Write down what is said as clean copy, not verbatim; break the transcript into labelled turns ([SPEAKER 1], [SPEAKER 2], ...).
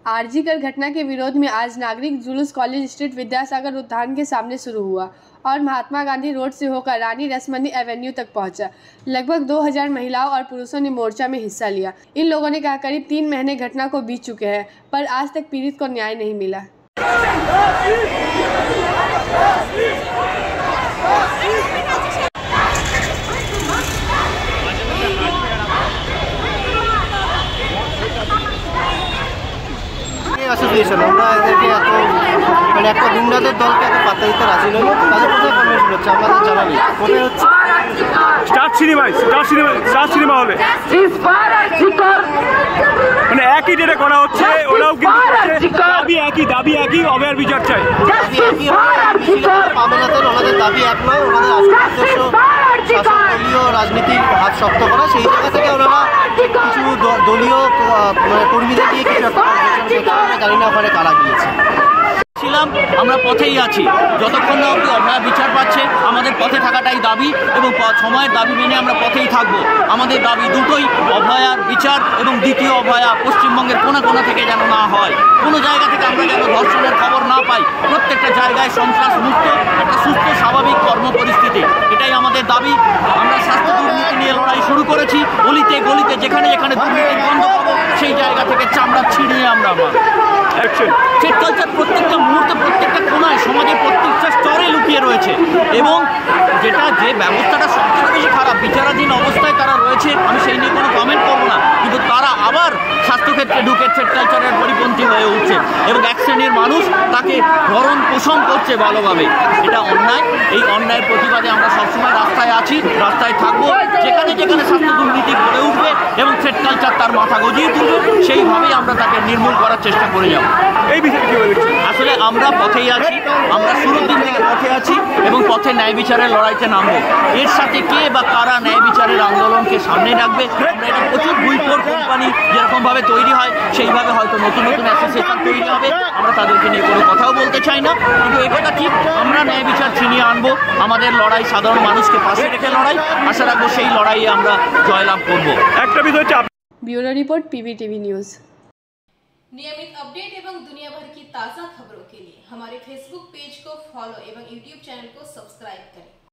[SPEAKER 1] आरजीकर घटना के विरोध में आज नागरिक जुलूस कॉलेज स्ट्रीट विद्यासागर उद्यान के सामने शुरू हुआ और महात्मा गांधी रोड से होकर रानी रसमनी एवेन्यू तक पहुंचा। लगभग 2000 महिलाओं और पुरुषों ने मोर्चा में हिस्सा लिया। इन लोगों ने कहा करीब 3 महीने घटना को बीत चुके हैं, पर आज तक पीड़ित को न्याय नहीं मिला।
[SPEAKER 2] অ্যাসোসিয়েশন আমরা এদেরকে এত মানে একটা গুন্ডাদের দলকে এত পাত্তা দিতে রাজি নই। তাদের কোথায় কনভেনশন হচ্ছে আমাদের জানা নেই, কোথায় হচ্ছে স্টার সিনেমা হলে
[SPEAKER 3] মানে একই ডেটে করা হচ্ছে। ওরাও কিন্তু দাবি একই অভয়ার বিচার চাই।
[SPEAKER 2] মামলাতের ওনাদের দাবি এক নয়, ওনাদের আসল উদ্দেশ্য শাসকদলীয় রাজনীতির হাত শক্ত করা। সেই জায়গা থেকে ওনারা কিছু দলীয় কর্মীদের দিয়ে কিছু একটা জানি না ওখানে কারা গিয়েছে।
[SPEAKER 4] আমরা পথেই আছি, যতক্ষণ না অবধি অভয়া বিচার পাচ্ছে আমাদের পথে থাকাটাই দাবি এবং সময়ের দাবি মেনে আমরা পথেই থাকবো। আমাদের দাবি দুটোই, অভয়ার বিচার এবং দ্বিতীয় অভয়া পশ্চিমবঙ্গের কোনা কোনা থেকে যেন না হয়, কোনো জায়গা থেকে আমরা যেন ধর্ষণের খবর না পাই, প্রত্যেকটা জায়গায় সন্ত্রাস মুক্ত একটা সুস্থ স্বাভাবিক কর্ম পরিস্থিতি, এটাই আমাদের দাবি। আমরা স্বাস্থ্য দুর্নীতি নিয়ে লড়াই শুরু করেছি, গলিতে গলিতে যেখানে যেখানে দুর্নীতি বন্ধ করবো সেই জায়গা থেকে চামড়া ছিঁড়িয়ে আমরা থ্রেড কালচার প্রত্যেকটা মুহূর্তে প্রত্যেকটা কোনায় সমাজের প্রত্যেকটা স্তরে লুকিয়ে রয়েছে এবং যে ব্যবস্থাটা সবথেকে বেশি খারাপ, বিচারাধীন অবস্থায় তারা রয়েছে, আমি সেই নিয়ে কোনো কমেন্ট করবো না, কিন্তু তারা আবার স্বাস্থ্যক্ষেত্রে ঢুকে থ্রেড কালচারের পরিপন্থী হয়ে উঠছে এবং এক শ্রেণীর মানুষ তাকে ভরণ পোষণ করছে ভালোভাবে। এটা অন্যায়। এই অন্যায়ের প্রতিবাদে আমরা সবসময় রাস্তায় আছি, রাস্তায় থাকবো। যেখানে যেখানে স্বাস্থ্য দুর্নীতি গড়ে উঠবে এবং থ্রেড কালচার তার মাথা গজিয়ে তুলবে, সেইভাবেই আমরা তাকে নির্মূল করার চেষ্টা করে যাব।
[SPEAKER 3] এই বিষয়ে কি বলছেন?
[SPEAKER 4] আসলে আমরা পথেই আছি, আমরা শুরুর দিন থেকে পথে আছি এবং পথে ন্যায় বিচারের লড়াইতে নামবো। এর সাথে কে বা কারা ন্যায় বিচারের আন্দোলনকে সামনে রাখবে, আমরা এটা প্রচুর বইপোর কোম্পানি যেরকমভাবে তৈরি হয় সেইভাবে হয়তো নতুন নতুন অ্যাসোসিয়েশন তৈরি হবে, আমরা তাদেরকে নিয়ে কোনো কথাও বলতে চাই না, কিন্তু এটা ঠিক আমরা ন্যায় বিচার ছিনিয়ে আনবো। আমাদের লড়াই সাধারণ মানুষকে পাশে রেখে লড়াই, আশা রাখবো সেই লড়াইয়ে আমরা জয়লাভ করবো।
[SPEAKER 3] একটা বিষয় হচ্ছে
[SPEAKER 1] ब्यूरो रिपोर्ट PBTV न्यूज़।
[SPEAKER 5] नियमित अपडेट एवं दुनिया भर की ताज़ा खबरों के लिए हमारे फेसबुक पेज को फॉलो एवं यूट्यूब चैनल को सब्सक्राइब करें।